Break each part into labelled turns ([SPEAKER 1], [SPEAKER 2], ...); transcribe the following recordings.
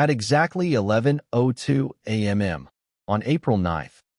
[SPEAKER 1] At exactly 11:02 a.m. on April 9,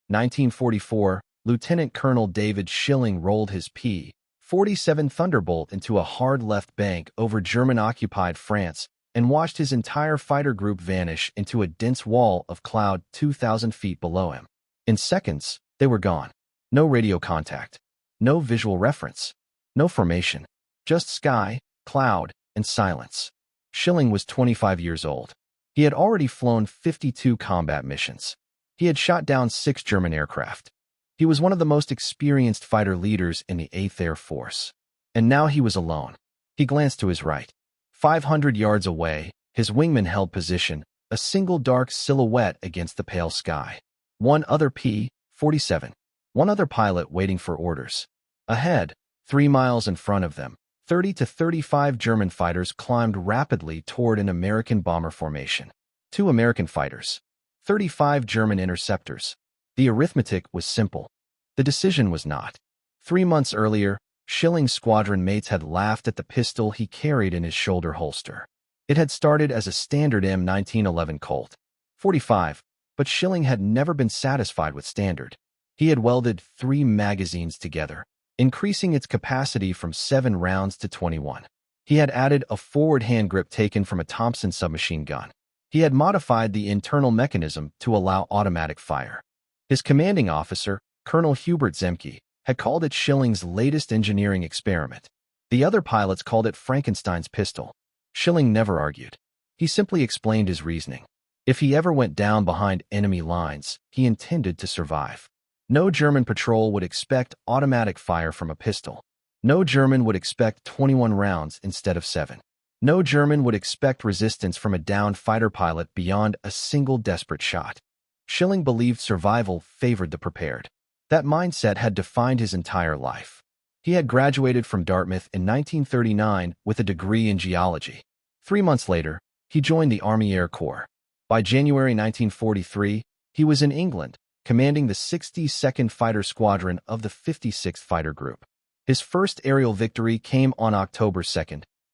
[SPEAKER 1] 1944, Lieutenant Colonel David Schilling rolled his P-47 Thunderbolt into a hard left bank over German-occupied France and watched his entire fighter group vanish into a dense wall of cloud 2,000 feet below him. In seconds, they were gone. No radio contact, no visual reference, no formation, just sky, cloud, and silence. Schilling was 25 years old. He had already flown 52 combat missions. He had shot down 6 German aircraft. He was one of the most experienced fighter leaders in the 8th Air Force. And now he was alone. He glanced to his right. 500 yards away, his wingman held position, a single dark silhouette against the pale sky. One other P-47. One other pilot waiting for orders. Ahead, 3 miles in front of them, 30 to 35 German fighters climbed rapidly toward an American bomber formation. 2 American fighters. 35 German interceptors. The arithmetic was simple. The decision was not. 3 months earlier, Schilling's squadron mates had laughed at the pistol he carried in his shoulder holster. It had started as a standard M1911 Colt. 45, but Schilling had never been satisfied with standard. He had welded 3 magazines together, increasing its capacity from 7 rounds to 21. He had added a forward hand grip taken from a Thompson submachine gun. He had modified the internal mechanism to allow automatic fire. His commanding officer, Colonel Hubert Zemke, had called it Schilling's latest engineering experiment. The other pilots called it Frankenstein's pistol. Schilling never argued. He simply explained his reasoning. If he ever went down behind enemy lines, he intended to survive. No German patrol would expect automatic fire from a pistol. No German would expect 21 rounds instead of 7. No German would expect resistance from a downed fighter pilot beyond a single desperate shot. Schilling believed survival favored the prepared. That mindset had defined his entire life. He had graduated from Dartmouth in 1939 with a degree in geology. 3 months later, he joined the Army Air Corps. By January 1943, he was in England, commanding the 62nd Fighter Squadron of the 56th Fighter Group. His first aerial victory came on October 2,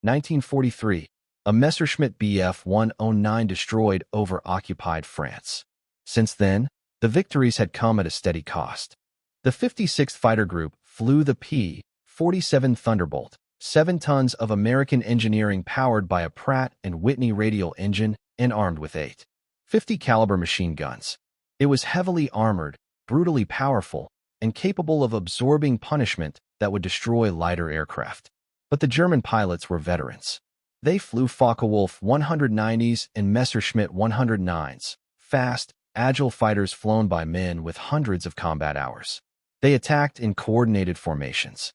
[SPEAKER 1] 1943, a Messerschmitt Bf 109 destroyed over occupied France. Since then, the victories had come at a steady cost. The 56th Fighter Group flew the P-47 Thunderbolt, 7 tons of American engineering powered by a Pratt & Whitney radial engine and armed with 8 .50 caliber machine guns. It was heavily armored, brutally powerful, and capable of absorbing punishment that would destroy lighter aircraft. But the German pilots were veterans. They flew Focke-Wulf 190s and Messerschmitt 109s, fast, agile fighters flown by men with hundreds of combat hours. They attacked in coordinated formations.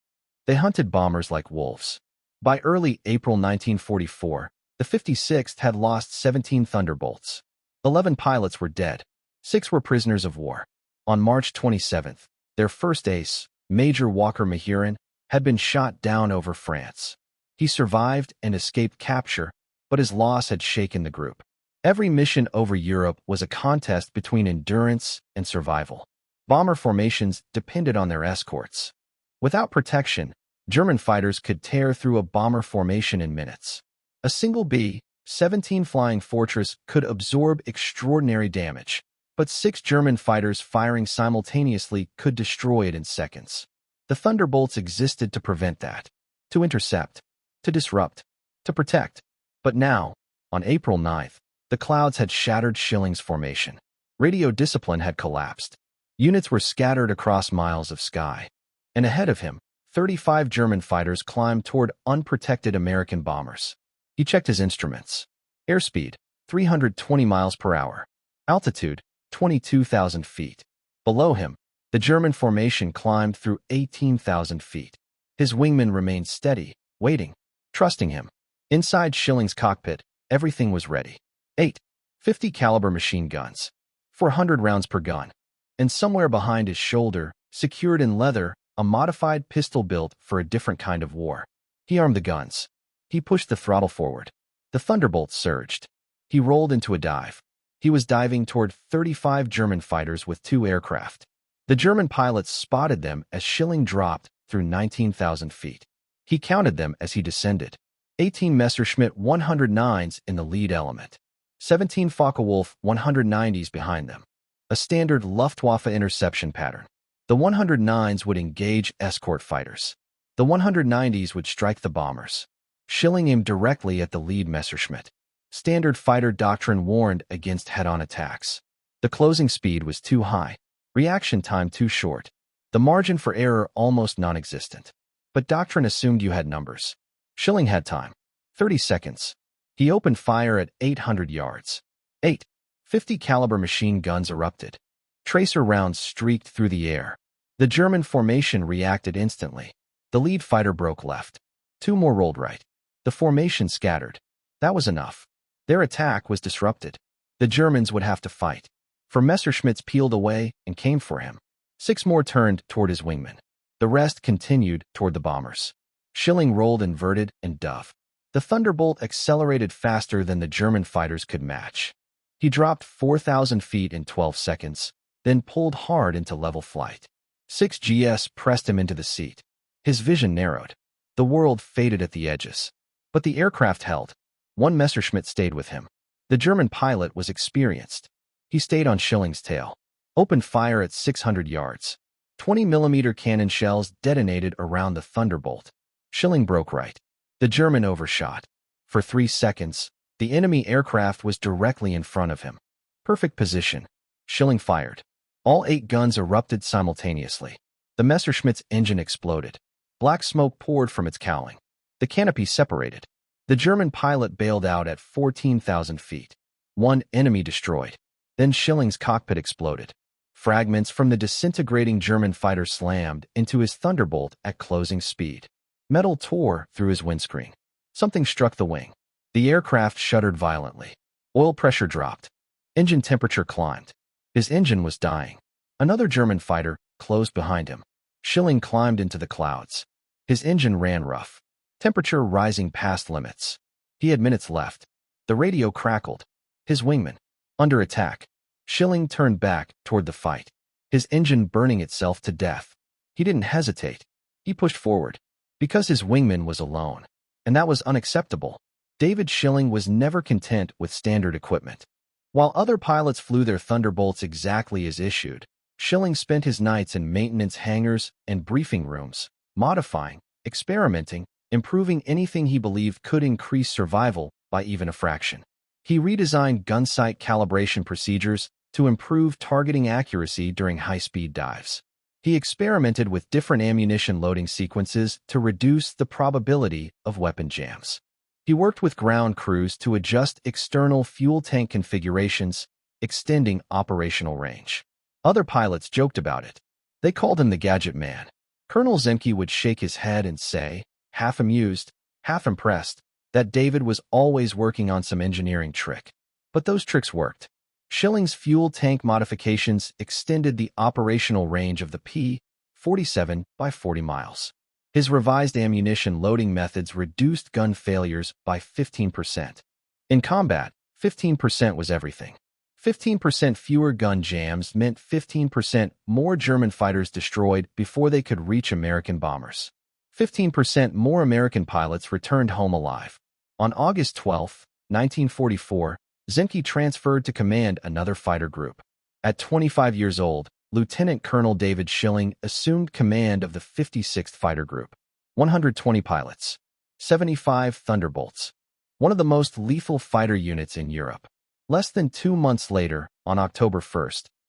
[SPEAKER 1] They hunted bombers like wolves. By early April 1944, the 56th had lost 17 Thunderbolts. 11 pilots were dead. 6 were prisoners of war. On March 27th, their first ace, Major Walker Mahurin, had been shot down over France. He survived and escaped capture, but his loss had shaken the group. Every mission over Europe was a contest between endurance and survival. Bomber formations depended on their escorts. Without protection, German fighters could tear through a bomber formation in minutes. A single B-17 Flying Fortress could absorb extraordinary damage, but 6 German fighters firing simultaneously could destroy it in seconds. The Thunderbolts existed to prevent that, to intercept, to disrupt, to protect. But now, on April 9th, the clouds had shattered Schilling's formation. Radio discipline had collapsed. Units were scattered across miles of sky. And ahead of him, 35 German fighters climbed toward unprotected American bombers. He checked his instruments. Airspeed, 320 miles per hour. Altitude, 22,000 feet. Below him, the German formation climbed through 18,000 feet. His wingman remained steady, waiting, trusting him. Inside Schilling's cockpit, everything was ready. 8 .50 caliber machine guns, 400 rounds per gun. And somewhere behind his shoulder, secured in leather, a modified pistol built for a different kind of war. He armed the guns. He pushed the throttle forward. The Thunderbolt surged. He rolled into a dive. He was diving toward 35 German fighters with 2 aircraft. The German pilots spotted them as Schilling dropped through 19,000 feet. He counted them as he descended. 18 Messerschmitt 109s in the lead element. 17 Focke-Wulf 190s behind them. A standard Luftwaffe interception pattern. The 109s would engage escort fighters. The 190s would strike the bombers. Schilling aimed directly at the lead Messerschmitt. Standard fighter doctrine warned against head-on attacks. The closing speed was too high, reaction time too short, the margin for error almost non-existent. But doctrine assumed you had numbers. Schilling had time. 30 seconds. He opened fire at 800 yards. 50 caliber machine guns erupted. Tracer rounds streaked through the air. The German formation reacted instantly. The lead fighter broke left. 2 more rolled right. The formation scattered. That was enough. Their attack was disrupted. The Germans would have to fight. For Messerschmitts peeled away and came for him. 6 more turned toward his wingman. The rest continued toward the bombers. Schilling rolled inverted and dove. The Thunderbolt accelerated faster than the German fighters could match. He dropped 4,000 feet in 12 seconds, then pulled hard into level flight. 6 GS pressed him into the seat. His vision narrowed. The world faded at the edges. But the aircraft held. 1 Messerschmitt stayed with him. The German pilot was experienced. He stayed on Schilling's tail. Opened fire at 600 yards. 20mm cannon shells detonated around the Thunderbolt. Schilling broke right. The German overshot. For 3 seconds, the enemy aircraft was directly in front of him. Perfect position. Schilling fired. All 8 guns erupted simultaneously. The Messerschmitt's engine exploded. Black smoke poured from its cowling. The canopy separated. The German pilot bailed out at 14,000 feet. 1 enemy destroyed. Then Schilling's cockpit exploded. Fragments from the disintegrating German fighter slammed into his Thunderbolt at closing speed. Metal tore through his windscreen. Something struck the wing. The aircraft shuddered violently. Oil pressure dropped. Engine temperature climbed. His engine was dying. Another German fighter closed behind him. Schilling climbed into the clouds. His engine ran rough. Temperature rising past limits. He had minutes left. The radio crackled. His wingman. Under attack. Schilling turned back toward the fight. His engine burning itself to death. He didn't hesitate. He pushed forward. Because his wingman was alone. And that was unacceptable. David Schilling was never content with standard equipment. While other pilots flew their Thunderbolts exactly as issued, Schilling spent his nights in maintenance hangars and briefing rooms, modifying, experimenting, improving anything he believed could increase survival by even a fraction. He redesigned gun sight calibration procedures to improve targeting accuracy during high-speed dives. He experimented with different ammunition loading sequences to reduce the probability of weapon jams. He worked with ground crews to adjust external fuel tank configurations, extending operational range. Other pilots joked about it. They called him the Gadget Man. Colonel Zemke would shake his head and say, half amused, half impressed, that David was always working on some engineering trick. But those tricks worked. Schilling's fuel tank modifications extended the operational range of the P-47 by 40 miles. His revised ammunition loading methods reduced gun failures by 15%. In combat, 15% was everything. 15% fewer gun jams meant 15% more German fighters destroyed before they could reach American bombers. 15% more American pilots returned home alive. On August 12, 1944, Zemke transferred to command another fighter group. At 25 years old, Lieutenant Colonel David Schilling assumed command of the 56th Fighter Group. 120 pilots. 75 Thunderbolts. One of the most lethal fighter units in Europe. Less than 2 months later, on October 1,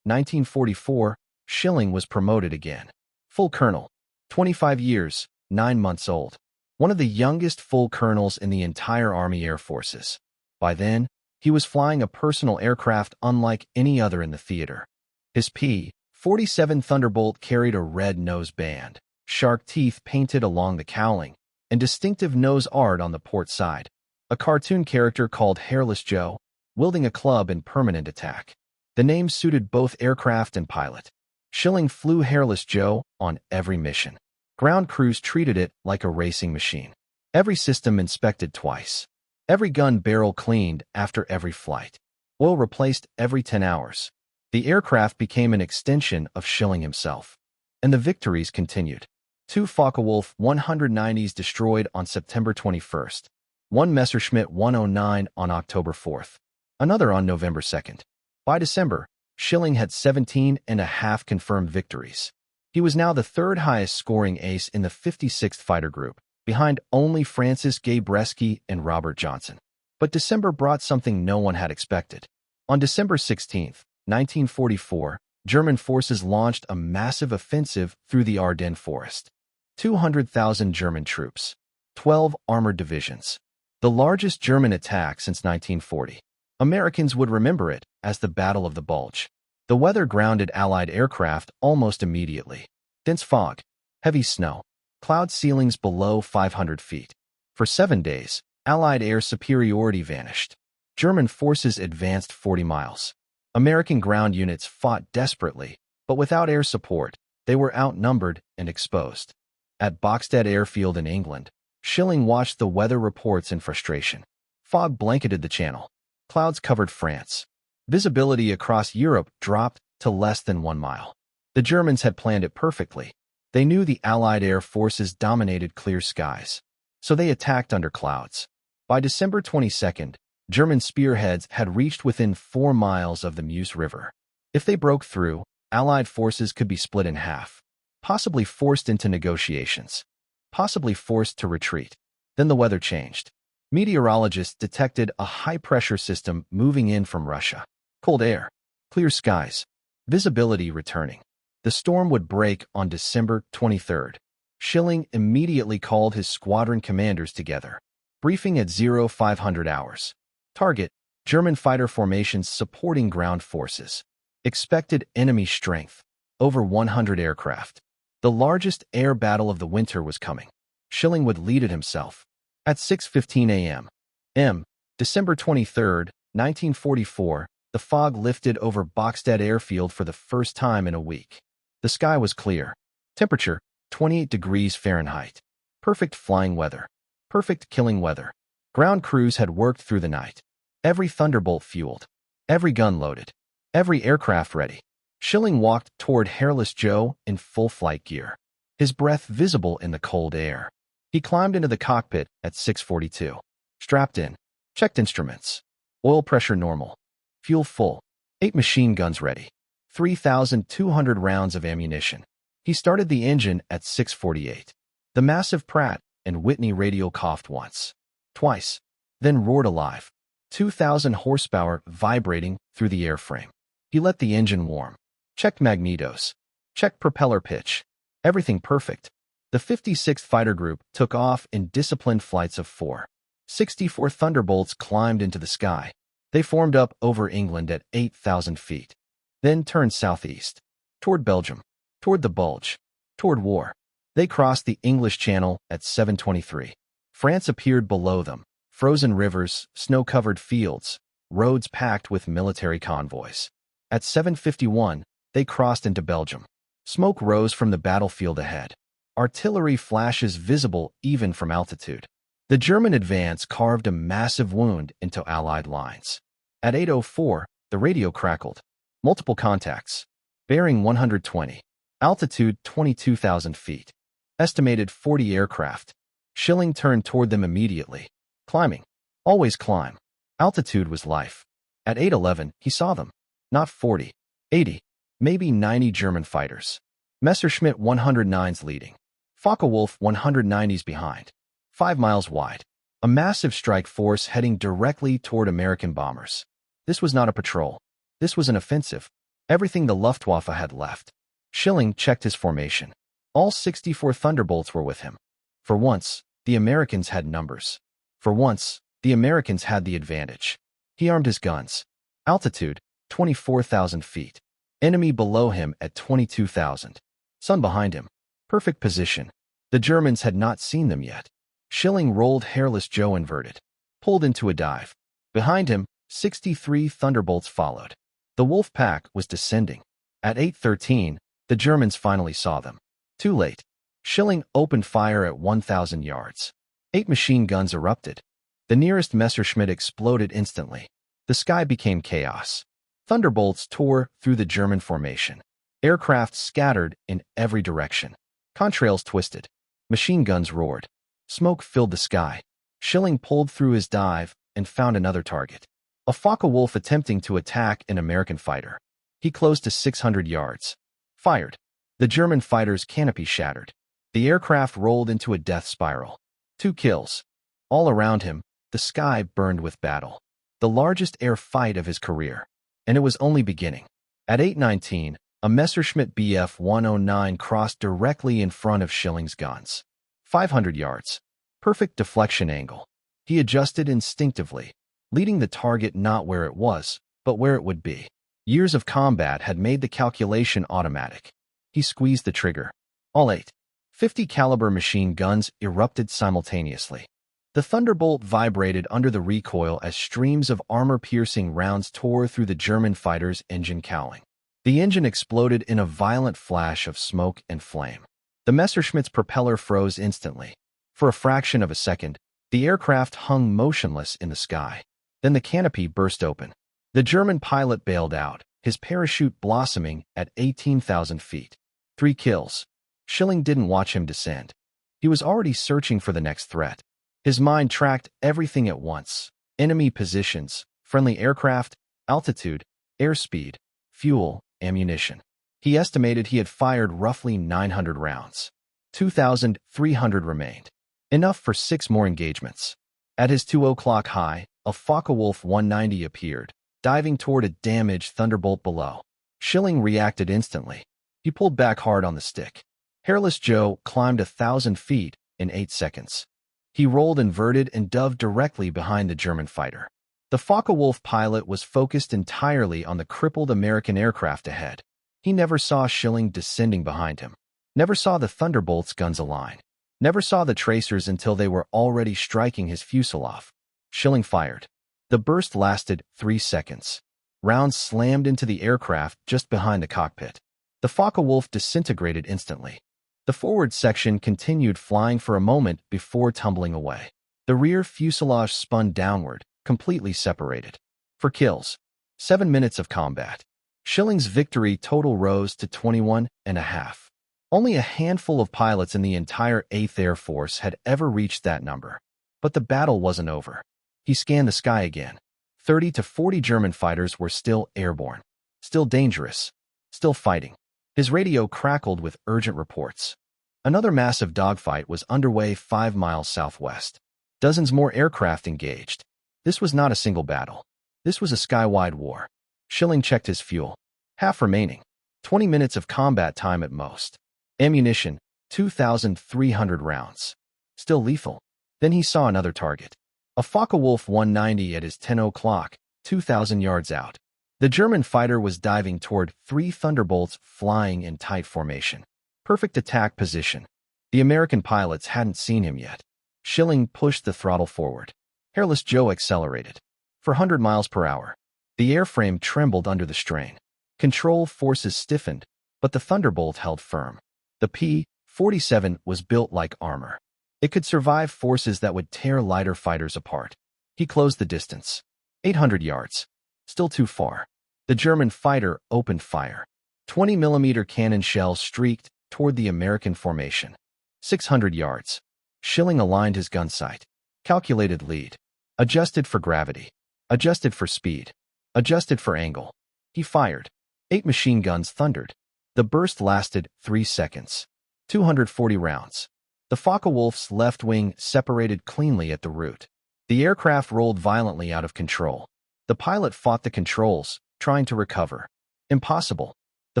[SPEAKER 1] 1944, Schilling was promoted again. Full Colonel. 25 years, 9 months old. One of the youngest full colonels in the entire Army Air Forces. By then, he was flying a personal aircraft unlike any other in the theater. His P-47 Thunderbolt carried a red nose band, shark teeth painted along the cowling, and distinctive nose art on the port side. A cartoon character called Hairless Joe, wielding a club in permanent attack. The name suited both aircraft and pilot. Schilling flew Hairless Joe on every mission. Ground crews treated it like a racing machine. Every system inspected twice. Every gun barrel cleaned after every flight. Oil replaced every 10 hours. The aircraft became an extension of Schilling himself. And the victories continued. 2 Focke-Wulf 190s destroyed on September 21st. 1 Messerschmitt 109 on October 4th. Another on November 2nd. By December, Schilling had 17.5 confirmed victories. He was now the third highest scoring ace in the 56th Fighter Group, behind only Francis Gay-Bresky and Robert Johnson. But December brought something no one had expected. On December 16, 1944, German forces launched a massive offensive through the Ardennes forest. 200,000 German troops, 12 armored divisions. The largest German attack since 1940. Americans would remember it as the Battle of the Bulge. The weather grounded Allied aircraft almost immediately. Dense fog, heavy snow, cloud ceilings below 500 feet. For 7 days, Allied air superiority vanished. German forces advanced 40 miles. American ground units fought desperately, but without air support, they were outnumbered and exposed. At Boxted Airfield in England, Schilling watched the weather reports in frustration. Fog blanketed the channel. Clouds covered France. Visibility across Europe dropped to less than 1 mile. The Germans had planned it perfectly. They knew the Allied air forces dominated clear skies, so they attacked under clouds. By December 22nd, German spearheads had reached within 4 miles of the Meuse River. If they broke through, Allied forces could be split in half, possibly forced into negotiations, possibly forced to retreat. Then the weather changed. Meteorologists detected a high-pressure system moving in from Russia. Cold air, clear skies, visibility returning. The storm would break on December 23rd. Schilling immediately called his squadron commanders together. Briefing at 0500 hours. Target, German fighter formations supporting ground forces. Expected enemy strength, over 100 aircraft. The largest air battle of the winter was coming. Schilling would lead it himself. At 6:15 a.m., December 23, 1944, the fog lifted over Boxted Airfield for the first time in a week. The sky was clear. Temperature, 28 degrees Fahrenheit. Perfect flying weather. Perfect killing weather. Ground crews had worked through the night. Every Thunderbolt fueled. Every gun loaded. Every aircraft ready. Schilling walked toward Hairless Joe in full flight gear, his breath visible in the cold air. He climbed into the cockpit at 6:42. Strapped in. Checked instruments. Oil pressure normal. Fuel full. 8 machine guns ready. 3,200 rounds of ammunition. He started the engine at 6:48. The massive Pratt and Whitney radial coughed once, twice, then roared alive. 2,000 horsepower vibrating through the airframe. He let the engine warm. Checked magnetos. Checked propeller pitch. Everything perfect. The 56th Fighter Group took off in disciplined flights of 4. 64 Thunderbolts climbed into the sky. They formed up over England at 8,000 feet. Then turned southeast. Toward Belgium. Toward the Bulge. Toward war. They crossed the English Channel at 7:23. France appeared below them. Frozen rivers, snow-covered fields, roads packed with military convoys. At 7:51, they crossed into Belgium. Smoke rose from the battlefield ahead. Artillery flashes visible even from altitude. The German advance carved a massive wound into Allied lines. At 8:04, the radio crackled. Multiple contacts. Bearing 120. Altitude 22,000 feet. Estimated 40 aircraft. Schilling turned toward them immediately. Climbing. Always climb. Altitude was life. At 8:11, he saw them. Not 40, 80, maybe 90 German fighters. Messerschmitt 109s leading. Focke-Wulf 190s behind. 5 miles wide. A massive strike force heading directly toward American bombers. This was not a patrol. This was an offensive. Everything the Luftwaffe had left. Schilling checked his formation. All 64 Thunderbolts were with him. For once, the Americans had numbers. For once, the Americans had the advantage. He armed his guns. Altitude, 24,000 feet. Enemy below him at 22,000. Sun behind him. Perfect position. The Germans had not seen them yet. Schilling rolled Hairless Joe inverted. Pulled into a dive. Behind him, 63 Thunderbolts followed. The Wolf Pack was descending. At 8:13, the Germans finally saw them. Too late. Schilling opened fire at 1,000 yards. 8 machine guns erupted. The nearest Messerschmitt exploded instantly. The sky became chaos. Thunderbolts tore through the German formation. Aircraft scattered in every direction. Contrails twisted. Machine guns roared. Smoke filled the sky. Schilling pulled through his dive and found another target. A Focke-Wulf attempting to attack an American fighter. He closed to 600 yards. Fired. The German fighter's canopy shattered. The aircraft rolled into a death spiral. 2 kills. All around him, the sky burned with battle. The largest air fight of his career. And it was only beginning. At 8:19, a Messerschmitt Bf 109 crossed directly in front of Schilling's guns. 500 yards. Perfect deflection angle. He adjusted instinctively, leading the target not where it was, but where it would be. Years of combat had made the calculation automatic. He squeezed the trigger. All 8. 50 caliber machine guns erupted simultaneously. The Thunderbolt vibrated under the recoil as streams of armor-piercing rounds tore through the German fighter's engine cowling. The engine exploded in a violent flash of smoke and flame. The Messerschmitt's propeller froze instantly. For a fraction of a second, the aircraft hung motionless in the sky. Then the canopy burst open. The German pilot bailed out, his parachute blossoming at 18,000 feet. 3 kills. Schilling didn't watch him descend. He was already searching for the next threat. His mind tracked everything at once. Enemy positions, friendly aircraft, altitude, airspeed, fuel, ammunition. He estimated he had fired roughly 900 rounds. 2,300 remained. Enough for 6 more engagements. At his 2 o'clock high, a Focke-Wulf 190 appeared, diving toward a damaged Thunderbolt below. Schilling reacted instantly. He pulled back hard on the stick. Hairless Joe climbed 1,000 feet in 8 seconds. He rolled inverted and dove directly behind the German fighter. The Focke-Wulf pilot was focused entirely on the crippled American aircraft ahead. He never saw Schilling descending behind him. Never saw the Thunderbolt's guns align. Never saw the tracers until they were already striking his fuselage. Schilling fired. The burst lasted 3 seconds. Rounds slammed into the aircraft just behind the cockpit. The Focke-Wulf disintegrated instantly. The forward section continued flying for a moment before tumbling away. The rear fuselage spun downward, completely separated. For kills. 7 minutes of combat. Schilling's victory total rose to 21.5. Only a handful of pilots in the entire 8th Air Force had ever reached that number. But the battle wasn't over. He scanned the sky again. 30 to 40 German fighters were still airborne. Still dangerous. Still fighting. His radio crackled with urgent reports. Another massive dogfight was underway 5 miles southwest. Dozens more aircraft engaged. This was not a single battle. This was a sky-wide war. Schilling checked his fuel. Half remaining. 20 minutes of combat time at most. Ammunition, 2,300 rounds. Still lethal. Then he saw another target. A Focke-Wulf 190 at his 10 o'clock, 2,000 yards out. The German fighter was diving toward 3 Thunderbolts flying in tight formation. Perfect attack position. The American pilots hadn't seen him yet. Schilling pushed the throttle forward. Hairless Joe accelerated. For 100 miles per hour. The airframe trembled under the strain. Control forces stiffened, but the Thunderbolt held firm. The P-47 was built like armor. It could survive forces that would tear lighter fighters apart. He closed the distance. 800 yards. Still too far. The German fighter opened fire. 20mm cannon shells streaked toward the American formation. 600 yards. Schilling aligned his gun sight. Calculated lead. Adjusted for gravity. Adjusted for speed. Adjusted for angle. He fired. 8 machine guns thundered. The burst lasted 3 seconds. 240 rounds. The Focke-Wulf's left wing separated cleanly at the root. The aircraft rolled violently out of control. The pilot fought the controls, trying to recover. Impossible. The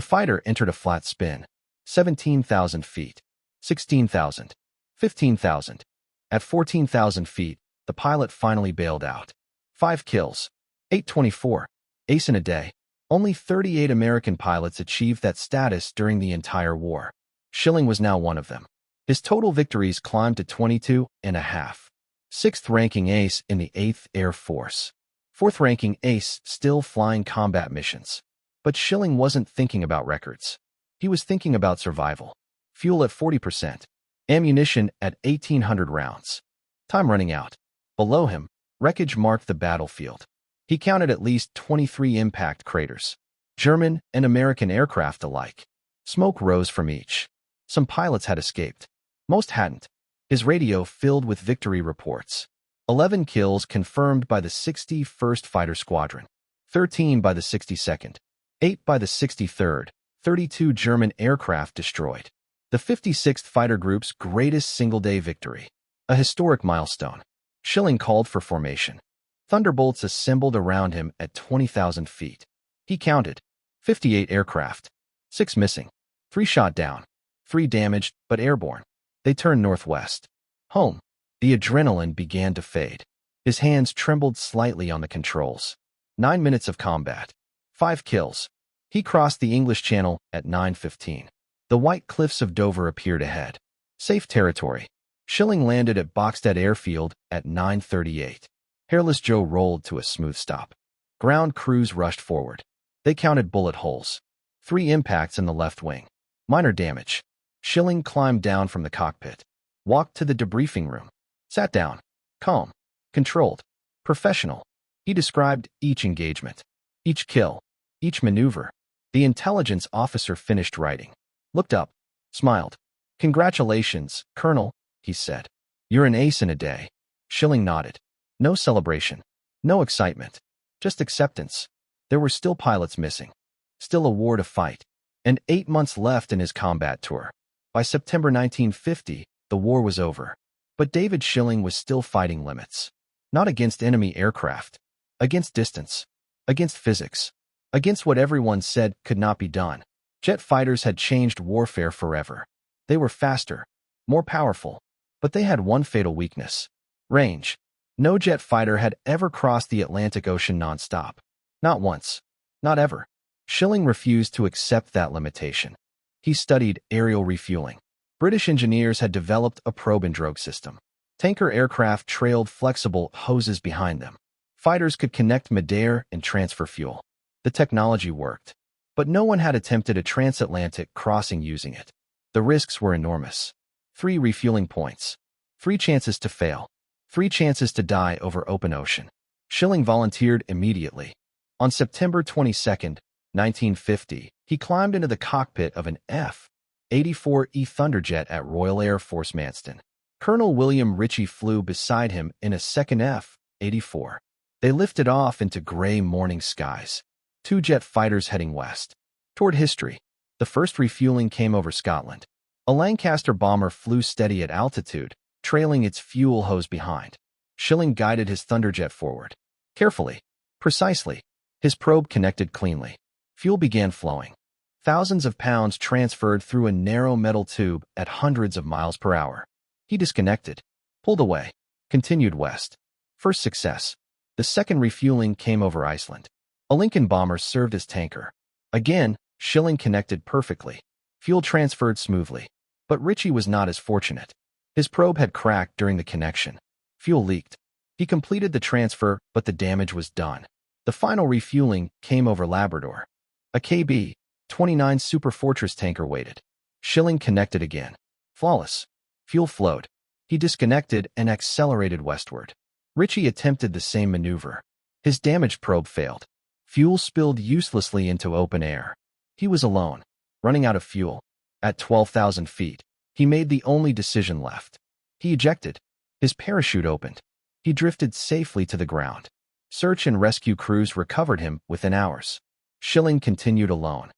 [SPEAKER 1] fighter entered a flat spin. 17,000 feet. 16,000. 15,000. At 14,000 feet, the pilot finally bailed out. 5 kills. 824. Ace in a day. Only 38 American pilots achieved that status during the entire war. Schilling was now one of them. His total victories climbed to 22.5. 6th ranking ace in the 8th Air Force. 4th ranking ace still flying combat missions. But Schilling wasn't thinking about records. He was thinking about survival. Fuel at 40%. Ammunition at 1,800 rounds. Time running out. Below him, wreckage marked the battlefield. He counted at least 23 impact craters. German and American aircraft alike. Smoke rose from each. Some pilots had escaped. Most hadn't. His radio filled with victory reports. 11 kills confirmed by the 61st Fighter Squadron, 13 by the 62nd, 8 by the 63rd, 32 German aircraft destroyed. The 56th Fighter Group's greatest single-day victory. A historic milestone. Schilling called for formation. Thunderbolts assembled around him at 20,000 feet. He counted 58 aircraft, 6 missing, 3 shot down, 3 damaged but airborne. They turned northwest. Home. The adrenaline began to fade. His hands trembled slightly on the controls. 9 minutes of combat. 5 kills. He crossed the English Channel at 9:15. The white cliffs of Dover appeared ahead. Safe territory. Schilling landed at Bokstad Airfield at 9:38. Hairless Joe rolled to a smooth stop. Ground crews rushed forward. They counted bullet holes. 3 impacts in the left wing. Minor damage. Schilling climbed down from the cockpit. Walked to the debriefing room. Sat down. Calm. Controlled. Professional. He described each engagement. Each kill. Each maneuver. The intelligence officer finished writing. Looked up. Smiled. "Congratulations, Colonel," he said. "You're an ace in a day." Schilling nodded. No celebration. No excitement. Just acceptance. There were still pilots missing. Still a war to fight. And 8 months left in his combat tour. By September 1950, the war was over. But David Schilling was still fighting limits. Not against enemy aircraft. Against distance. Against physics. Against what everyone said could not be done. Jet fighters had changed warfare forever. They were faster. More powerful. But they had one fatal weakness. Range. No jet fighter had ever crossed the Atlantic Ocean nonstop. Not once. Not ever. Schilling refused to accept that limitation. He studied aerial refueling. British engineers had developed a probe-and-drogue system. Tanker aircraft trailed flexible hoses behind them. Fighters could connect midair and transfer fuel. The technology worked. But no one had attempted a transatlantic crossing using it. The risks were enormous. 3 refueling points. 3 chances to fail. 3 chances to die over open ocean. Schilling volunteered immediately. On September 22, 1950, he climbed into the cockpit of an F-84E Thunderjet at Royal Air Force Manston. Colonel William Ritchie flew beside him in a second F-84. They lifted off into gray morning skies. 2 jet fighters heading west. Toward history. The first refueling came over Scotland. A Lancaster bomber flew steady at altitude, trailing its fuel hose behind. Schilling guided his Thunderjet forward. Carefully. Precisely. His probe connected cleanly. Fuel began flowing. Thousands of pounds transferred through a narrow metal tube at hundreds of miles per hour. He disconnected. Pulled away. Continued west. First success. The second refueling came over Iceland. A Lincoln bomber served as tanker. Again, Schilling connected perfectly. Fuel transferred smoothly. But Ritchie was not as fortunate. His probe had cracked during the connection. Fuel leaked. He completed the transfer, but the damage was done. The final refueling came over Labrador. A KB-29 Super Fortress tanker waited. Schilling connected again. Flawless. Fuel flowed. He disconnected and accelerated westward. Ritchie attempted the same maneuver. His damaged probe failed. Fuel spilled uselessly into open air. He was alone, running out of fuel. At 12,000 feet, he made the only decision left. He ejected. His parachute opened. He drifted safely to the ground. Search and rescue crews recovered him within hours. Schilling continued alone.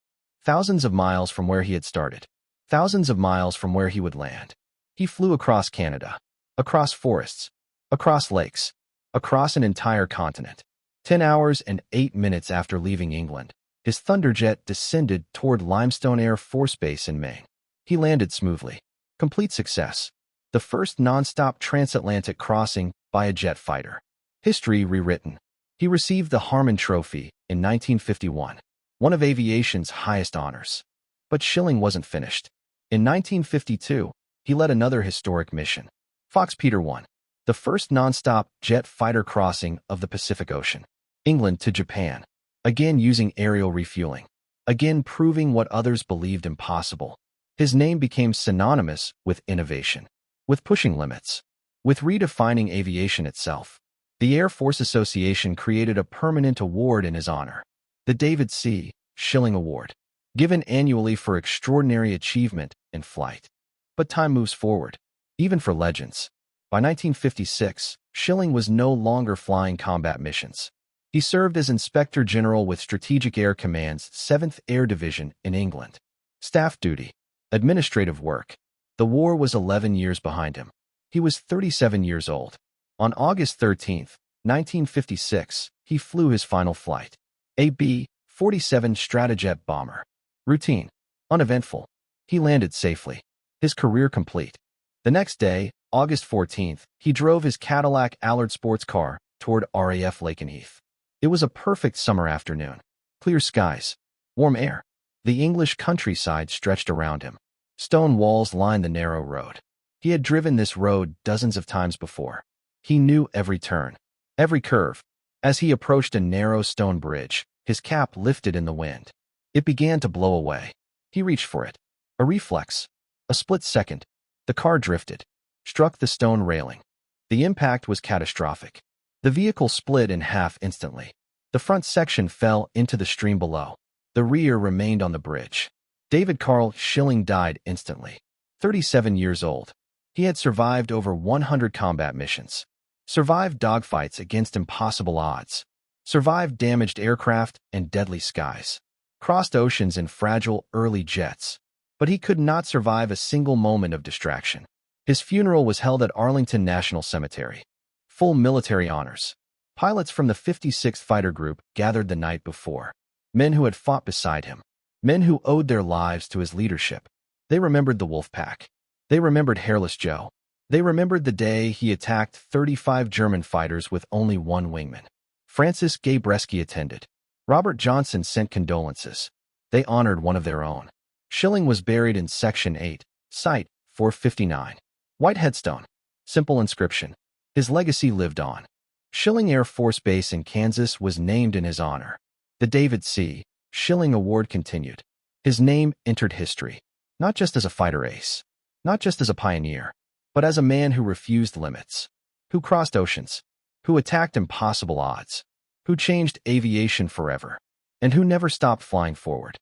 [SPEAKER 1] Thousands of miles from where he had started. Thousands of miles from where he would land. He flew across Canada. Across forests. Across lakes. Across an entire continent. 10 hours and 8 minutes after leaving England, his Thunderjet descended toward Limestone Air Force Base in Maine. He landed smoothly. Complete success. The first non-stop transatlantic crossing by a jet fighter. History rewritten. He received the Harmon Trophy in 1951, one of aviation's highest honors. But Schilling wasn't finished. In 1952, he led another historic mission. Fox Peter 1, the first non-stop jet fighter crossing of the Pacific Ocean. England to Japan. Again using aerial refueling. Again proving what others believed impossible. His name became synonymous with innovation. With pushing limits. With redefining aviation itself. The Air Force Association created a permanent award in his honor. The David C. Schilling Award. Given annually for extraordinary achievement in flight. But time moves forward. Even for legends. By 1956, Schilling was no longer flying combat missions. He served as Inspector General with Strategic Air Command's 7th Air Division in England. Staff duty. Administrative work. The war was 11 years behind him. He was 37 years old. On August 13, 1956, he flew his final flight. A B-47 Stratojet bomber. Routine. Uneventful. He landed safely. His career complete. The next day, August 14th, he drove his Cadillac Allard sports car toward RAF Lakenheath. It was a perfect summer afternoon. Clear skies. Warm air. The English countryside stretched around him. Stone walls lined the narrow road. He had driven this road dozens of times before. He knew every turn, every curve. As he approached a narrow stone bridge, his cap lifted in the wind. It began to blow away. He reached for it. A reflex. A split second. The car drifted, struck the stone railing. The impact was catastrophic. The vehicle split in half instantly. The front section fell into the stream below. The rear remained on the bridge. David Schilling died instantly. 37 years old. He had survived over 100 combat missions. Survived dogfights against impossible odds. Survived damaged aircraft and deadly skies. Crossed oceans in fragile, early jets. But he could not survive a single moment of distraction. His funeral was held at Arlington National Cemetery. Full military honors. Pilots from the 56th Fighter Group gathered the night before. Men who had fought beside him. Men who owed their lives to his leadership. They remembered the Wolfpack. They remembered Hairless Joe. They remembered the day he attacked 35 German fighters with only one wingman. Francis Gabreski attended. Robert Johnson sent condolences. They honored one of their own. Schilling was buried in Section 8, Site 459. White headstone. Simple inscription. His legacy lived on. Schilling Air Force Base in Kansas was named in his honor. The David C. Schilling Award continued. His name entered history, not just as a fighter ace, not just as a pioneer, but as a man who refused limits, who crossed oceans, who attacked impossible odds, who changed aviation forever, and who never stopped flying forward.